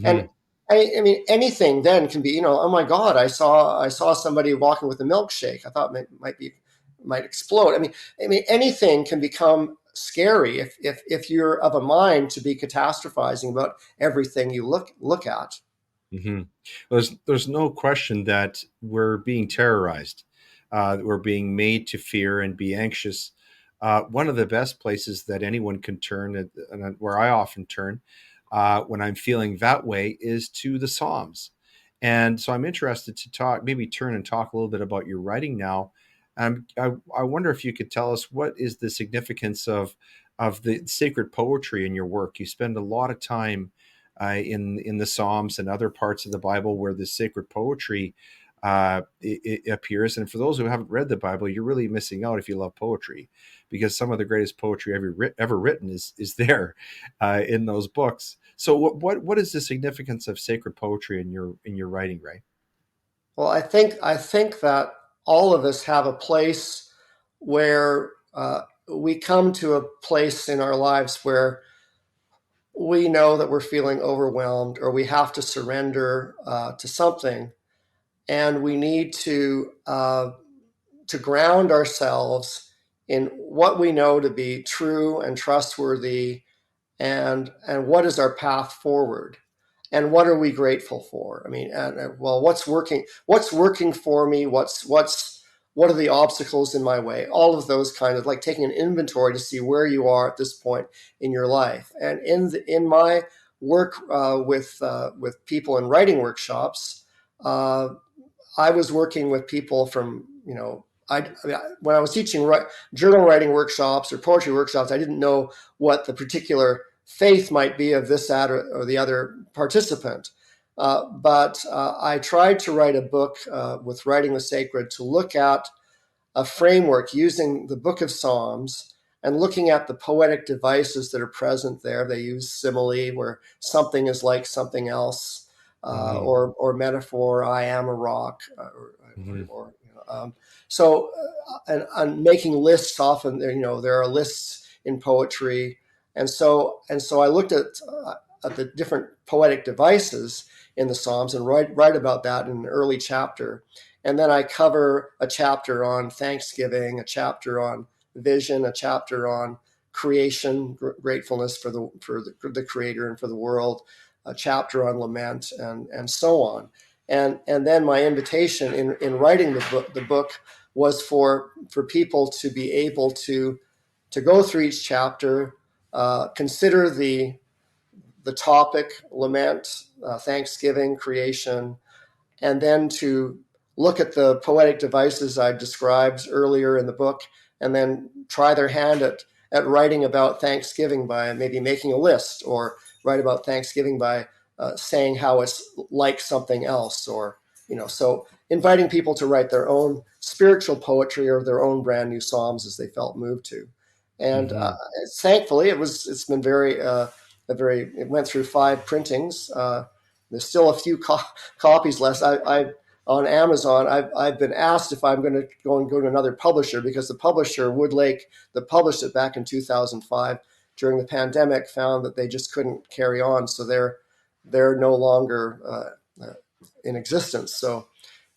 And Mm-hmm. I mean, anything then can be, oh my God, I saw somebody walking with a milkshake. I thought might explode. I mean, anything can become scary if you're of a mind to be catastrophizing about everything you look at. Mm-hmm. There's no question that we're being terrorized. That we're being made to fear and be anxious. One of the best places that anyone can turn, and where I often turn when I'm feeling that way, is to the Psalms. And so I'm interested to maybe turn and talk a little bit about your writing now. I wonder if you could tell us what is the significance of the sacred poetry in your work. You spend a lot of time in the Psalms and other parts of the Bible where the sacred poetry it appears. And for those who haven't read the Bible, you're really missing out if you love poetry, because some of the greatest poetry ever written is there in those books. So what is the significance of sacred poetry in your writing, Ray? Well, I think that all of us have a place where we come to a place in our lives where we know that we're feeling overwhelmed, or we have to surrender to something, and we need to ground ourselves in what we know to be true and trustworthy, and what is our path forward, and what are we grateful for. I mean, well, what's working for me, what are the obstacles in my way? All of those kind of like taking an inventory to see where you are at this point in your life. And in my work with people in writing workshops, I was working with people from, when I was teaching journal writing workshops or poetry workshops, I didn't know what the particular faith might be of this, that, or the other participant. But I tried to write a book with Writing the Sacred to look at a framework using the Book of Psalms and looking at the poetic devices that are present there. They use simile, where something is like something else, Mm-hmm. or metaphor, I am a rock, Mm-hmm. so and making lists. Often there are lists in poetry, and so I looked at the different poetic devices in the Psalms and write about that in an early chapter. And then I cover a chapter on Thanksgiving, a chapter on vision, a chapter on creation, gratefulness for the Creator and for the world, a chapter on lament, and so on. And then my invitation in writing the book was for people to be able to go through each chapter, consider the topic, lament, Thanksgiving, creation, and then to look at the poetic devices I described earlier in the book, and then try their hand at writing about Thanksgiving by maybe making a list, or write about Thanksgiving by saying how it's like something else, or so inviting people to write their own spiritual poetry or their own brand new psalms as they felt moved to. And Mm-hmm. thankfully, it's been it went through 5 printings. There's still a few copies left. I on Amazon. I've been asked if I'm going to go to another publisher, because the publisher, Woodlake, that published it back in 2005 during the pandemic, found that they just couldn't carry on, so they're no longer in existence. So,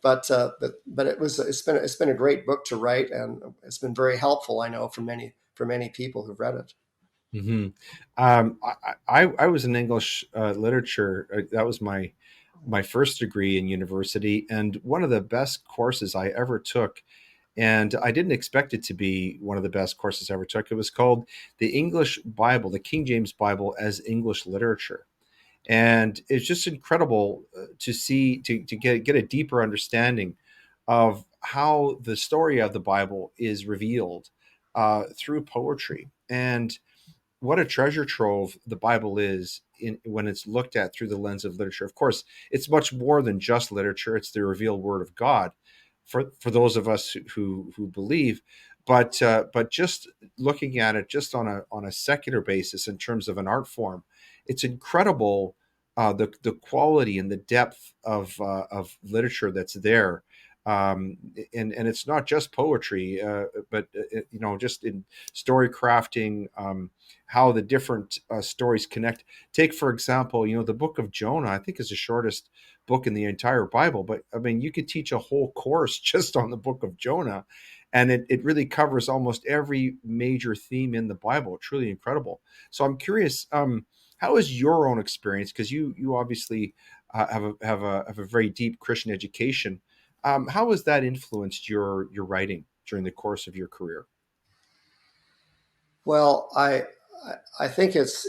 but it's been a great book to write, and it's been very helpful, I know, for many people who've read it. Mm-hmm. I was in English literature. That was my first degree in university, and one of the best courses I ever took. And I didn't expect it to be one of the best courses I ever took. It was called the English Bible, the King James Bible as English Literature. And it's just incredible to see, to get a deeper understanding of how the story of the Bible is revealed through poetry. And what a treasure trove the Bible is when it's looked at through the lens of literature. Of course, it's much more than just literature. It's the revealed word of God for those of us who believe. But just looking at it just on a secular basis in terms of an art form, it's incredible the quality and the depth of literature that's there. And it's not just poetry, but just in story crafting, how the different stories connect. Take, for example, the book of Jonah, I think, is the shortest book in the entire Bible. But I mean, you could teach a whole course just on the book of Jonah, and it really covers almost every major theme in the Bible. Truly incredible. So I'm curious, how is your own experience? Because you obviously have a very deep Christian education. How has that influenced your writing during the course of your career? Well, I think it's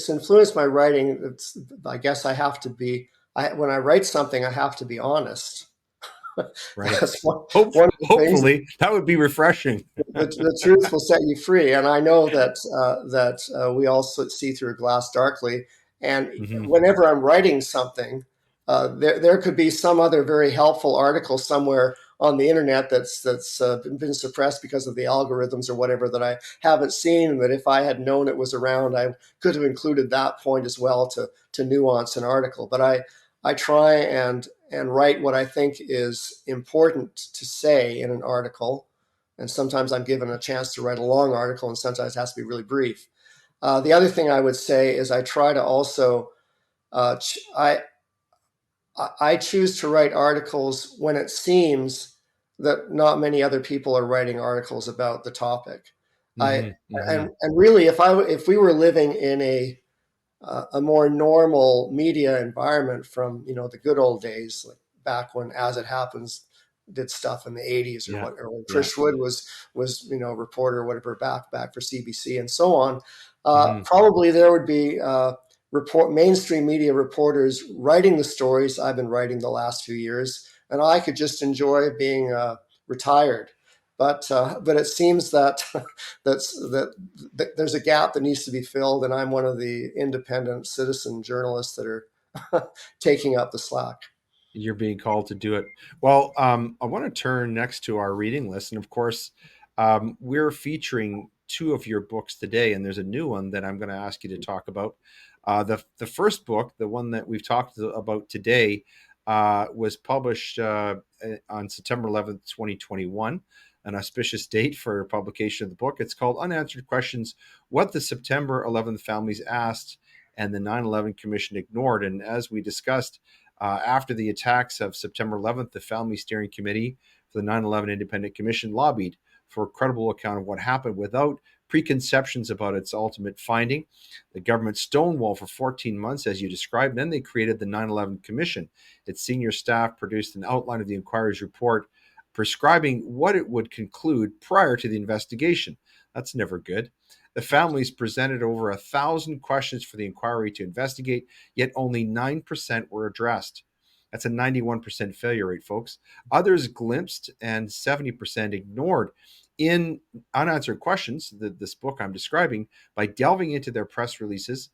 influenced my writing. I guess I have to be. When I write something, I have to be honest. Right. That's one of the things. Hopefully, that would be refreshing. The truth will set you free, and I know that we all see through a glass darkly. And Hmm. whenever I'm writing something, there could be some other very helpful article somewhere on the internet that's been suppressed because of the algorithms or whatever, that I haven't seen. And that if I had known it was around, I could have included that point as well to nuance an article. But I try and write what I think is important to say in an article. And sometimes I'm given a chance to write a long article, and sometimes it has to be really brief. The other thing I would say is I try to also I choose to write articles when it seems that not many other people are writing articles about the topic. I Hmm. Hmm. and really, if we were living in a more normal media environment from the good old days, like back when As It Happens did stuff in the 80s, or Yeah. what, or when Yeah. Trish Wood was reporter, whatever, back for CBC and so on. Hmm. Probably there would be mainstream media reporters writing the stories I've been writing the last few years, and I could just enjoy being retired. But it seems that that there's a gap that needs to be filled, and I'm one of the independent citizen journalists that are taking up the slack. You're being called to do it. Well, I want to turn next to our reading list. And of course, we're featuring two of your books today, and there's a new one that I'm going to ask you to talk about. The first book, the one that we've talked about today, was published on September 11th, 2021, an auspicious date for publication of the book. It's called Unanswered Questions: What the September 11th Families Asked and the 9/11 Commission Ignored. And as we discussed, after the attacks of September 11th, the Family Steering Committee for the 9/11 Independent Commission lobbied for a credible account of what happened without preconceptions about its ultimate finding. The government stonewalled for 14 months, as you described. Then they created the 9/11 Commission. Its senior staff produced an outline of the inquiry's report, prescribing what it would conclude prior to the investigation. That's never good. The families presented over 1,000 questions for the inquiry to investigate, yet only 9% were addressed. That's a 91% failure rate, folks. Others glimpsed and 70% ignored. In Unanswered Questions, this book I'm describing, by delving into their press releases,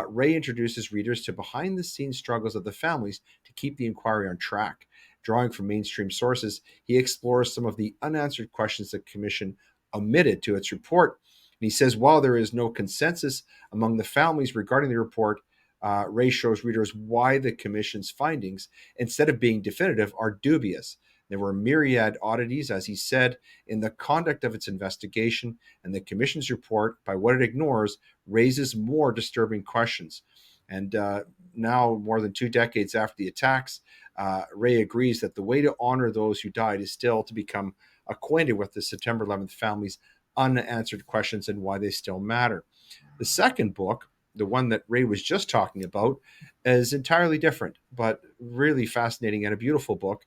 Ray introduces readers to behind-the-scenes struggles of the families to keep the inquiry on track. Drawing from mainstream sources, he explores some of the unanswered questions the Commission omitted to its report. And he says, while there is no consensus among the families regarding the report, Ray shows readers why the Commission's findings, instead of being definitive, are dubious. There were myriad oddities, as he said, in the conduct of its investigation, and the Commission's report, by what it ignores, raises more disturbing questions. And now, more than 2 decades after the attacks, Ray agrees that the way to honor those who died is still to become acquainted with the September 11th families' unanswered questions and why they still matter. The second book, the one that Ray was just talking about, is entirely different, but really fascinating and a beautiful book.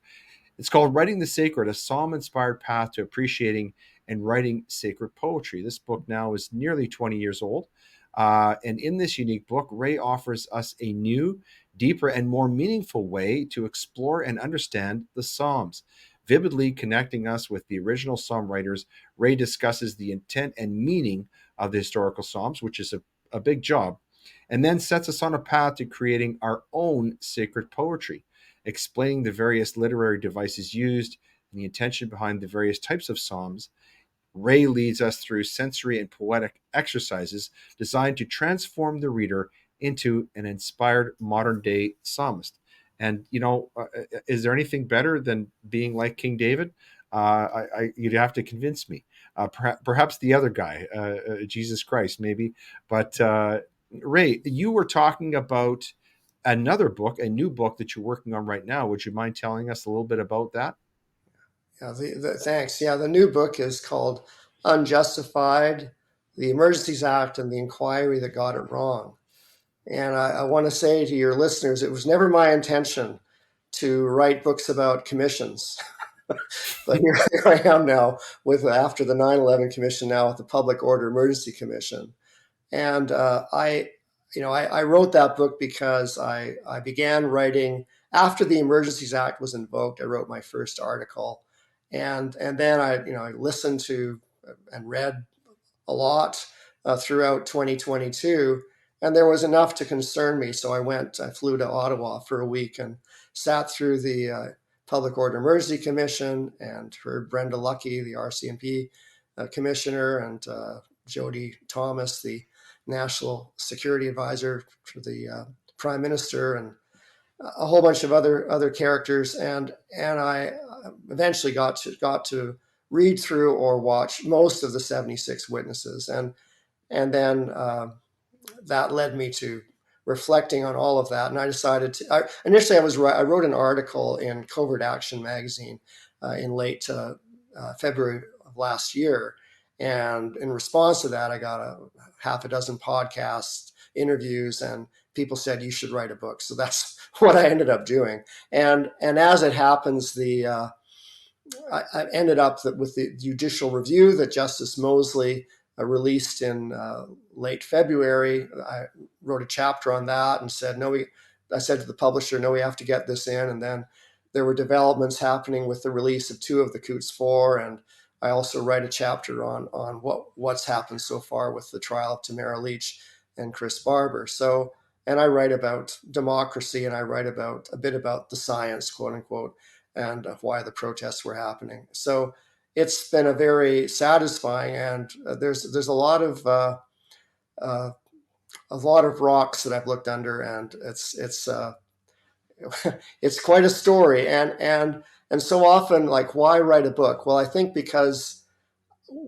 It's called Writing the Sacred, a psalm-inspired path to appreciating and writing sacred poetry. This book now is nearly 20 years old. And in this unique book, Ray offers us a new, deeper, and more meaningful way to explore and understand the Psalms. Vividly connecting us with the original psalm writers, Ray discusses the intent and meaning of the historical psalms, which is a big job, and then sets us on a path to creating our own sacred poetry, explaining the various literary devices used and the intention behind the various types of psalms. Ray leads us through sensory and poetic exercises designed to transform the reader into an inspired modern-day psalmist. And, is there anything better than being like King David? You'd have to convince me. Perhaps the other guy, Jesus Christ, maybe. But Ray, you were talking about another book, a new book that you're working on right now. Would you mind telling us a little bit about that? Yeah, thanks. Yeah, the new book is called Unjustified: The Emergencies Act and the Inquiry That Got It Wrong. And I want to say to your listeners, it was never my intention to write books about commissions. But here I am now, after the 9/11 Commission, now with the Public Order Emergency Commission. And I wrote that book because I began writing after the Emergencies Act was invoked. I wrote my first article, and then I listened to and read a lot throughout 2022, and there was enough to concern me. So I flew to Ottawa for a week and sat through the Public Order Emergency Commission and heard Brenda Lucki, the RCMP commissioner, and Jody Thomas, the National Security Advisor for the Prime Minister, and a whole bunch of other characters, and I eventually got to read through or watch most of the 76 witnesses, and then that led me to reflecting on all of that. And I decided to. Initially, I wrote an article in Covert Action magazine in late February of last year, and in response to that, I got a half a dozen podcasts, interviews, and people said you should write a book. So that's what I ended up doing. And as it happens, I ended up with the judicial review that Justice Mosley released in late February. I wrote a chapter on that and said, no, I said to the publisher, no, we have to get this in. And then there were developments happening with the release of two of the Coutts 4. And I also write a chapter on what's happened so far with the trial of Tamara Leach and Chris Barber. So, and I write about democracy, and I write about a bit about the science, quote unquote, and of why the protests were happening. So it's been a very satisfying, and there's a lot of rocks that I've looked under, and it's it's quite a story. And so often, like, why write a book? Well, I think because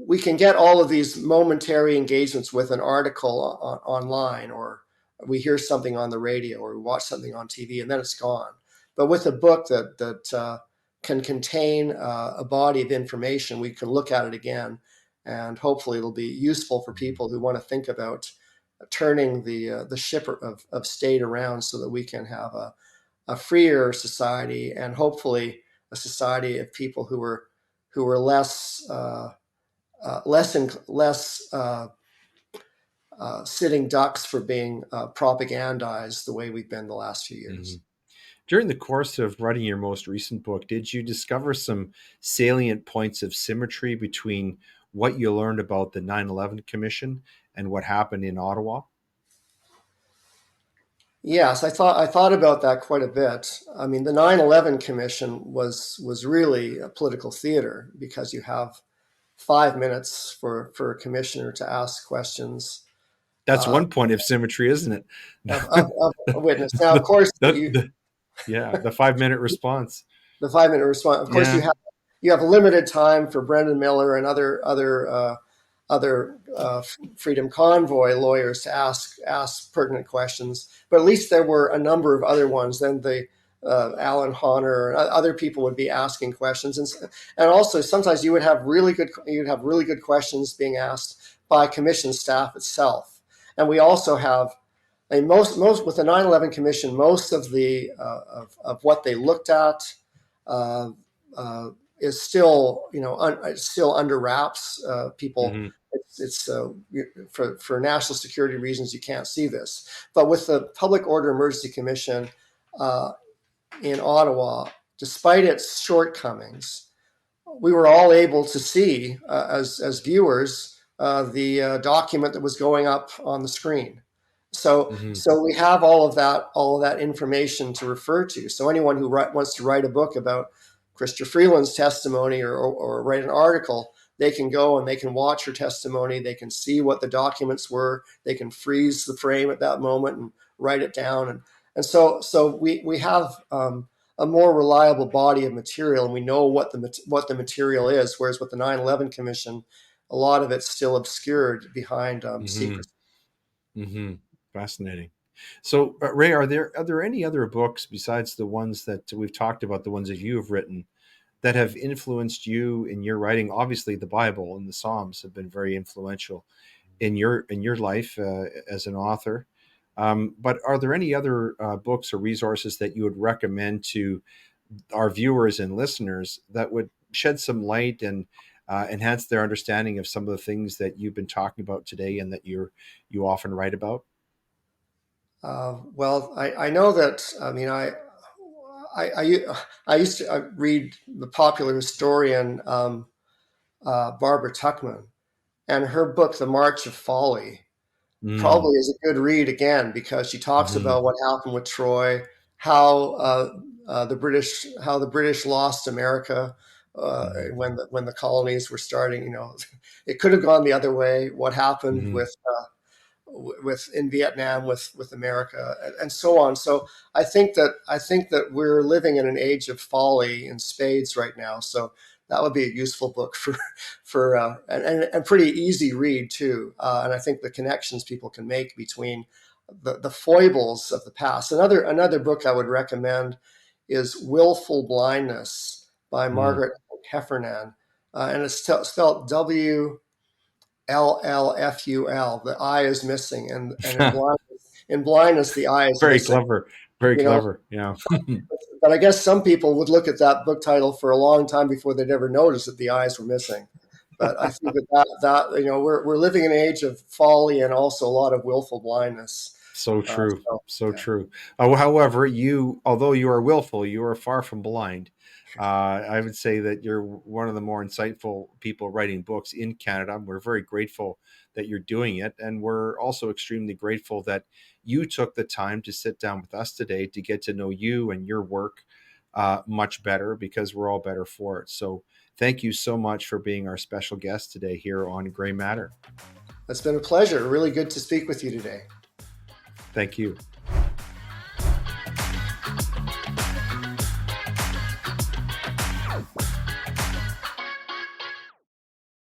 we can get all of these momentary engagements with an article online, or we hear something on the radio, or we watch something on TV, and then it's gone. But with a book that can contain a body of information, we can look at it again, and hopefully it'll be useful for people who want to think about turning the ship of state around so that we can have a freer society, and hopefully a society of people who were less sitting ducks for being propagandized the way we've been the last few years. Mm-hmm. During the course of writing your most recent book, did you discover some salient points of symmetry between what you learned about the 9/11 Commission and what happened in Ottawa? Yes, I thought about that quite a bit. I mean, the 9/11 Commission was really a political theater, because you have 5 minutes for a commissioner to ask questions That's one point of symmetry, isn't it? of a witness. Now, of course, Yeah, the 5 minute response. the 5 minute response. Of course, Yeah. you have limited time for Brendan Miller and other Freedom Convoy lawyers to ask pertinent questions. But at least there were a number of other ones. Then the Alan Honor and other people would be asking questions, and also sometimes you'd have really good questions being asked by commission staff itself. And we also have, I mean, most with the 9/11 Commission, most of the of what they looked at uh, is still still under wraps. People, Mm-hmm. it's for national security reasons you can't see this. But with the Public Order Emergency Commission uh, in Ottawa, despite its shortcomings, we were all able to see as viewers the document that was going up on the screen. Mm-hmm. So we have all of that information to refer to. So anyone who wants to write a book about Chrystia Freeland's testimony, or write an article, they can go and they can watch her testimony. They can see what the documents were. They can freeze the frame at that moment and write it down. And so we have a more reliable body of material, and we know what the material is. Whereas with the 9/11 Commission, a lot of it's still obscured behind Mm-hmm. secrecy. Mm-hmm. Fascinating. So, Ray, are there any other books besides the ones that we've talked about, the ones that you have written, that have influenced you in your writing? Obviously, the Bible and the Psalms have been very influential in your life as an author. But are there any other books or resources that you would recommend to our viewers and listeners that would shed some light and enhance their understanding of some of the things that you've been talking about today and that you often write about? Well, I know that. I mean, I used to read the popular historian Barbara Tuchman, and her book, The March of Folly, Mm. probably is a good read again, because she talks Hmm. about what happened with Troy, how the British lost America Hmm. when the colonies were starting. It could have gone the other way. What happened Hmm. with in Vietnam with America, and so on. So I think that we're living in an age of folly in spades right now. So that would be a useful book and pretty easy read too. And I think the connections people can make between the foibles of the past. Another book I would recommend is Willful Blindness by Hmm. Margaret Heffernan, and it's spelled WLLFUL. The I is missing, and in blindness the I is Very missing. clever. Very you know. clever. Yeah. But I guess some people would look at that book title for a long time before they'd ever notice that the eyes were missing. But I think that we're living in an age of folly and also a lot of willful blindness. So true. So So yeah. true. However, although you are willful, you are far from blind. I would say that you're one of the more insightful people writing books in Canada. We're very grateful that you're doing it. And we're also extremely grateful that you took the time to sit down with us today to get to know you and your work much better, because we're all better for it. So thank you so much for being our special guest today here on Gray Matter. It's been a pleasure. Really good to speak with you today. Thank you.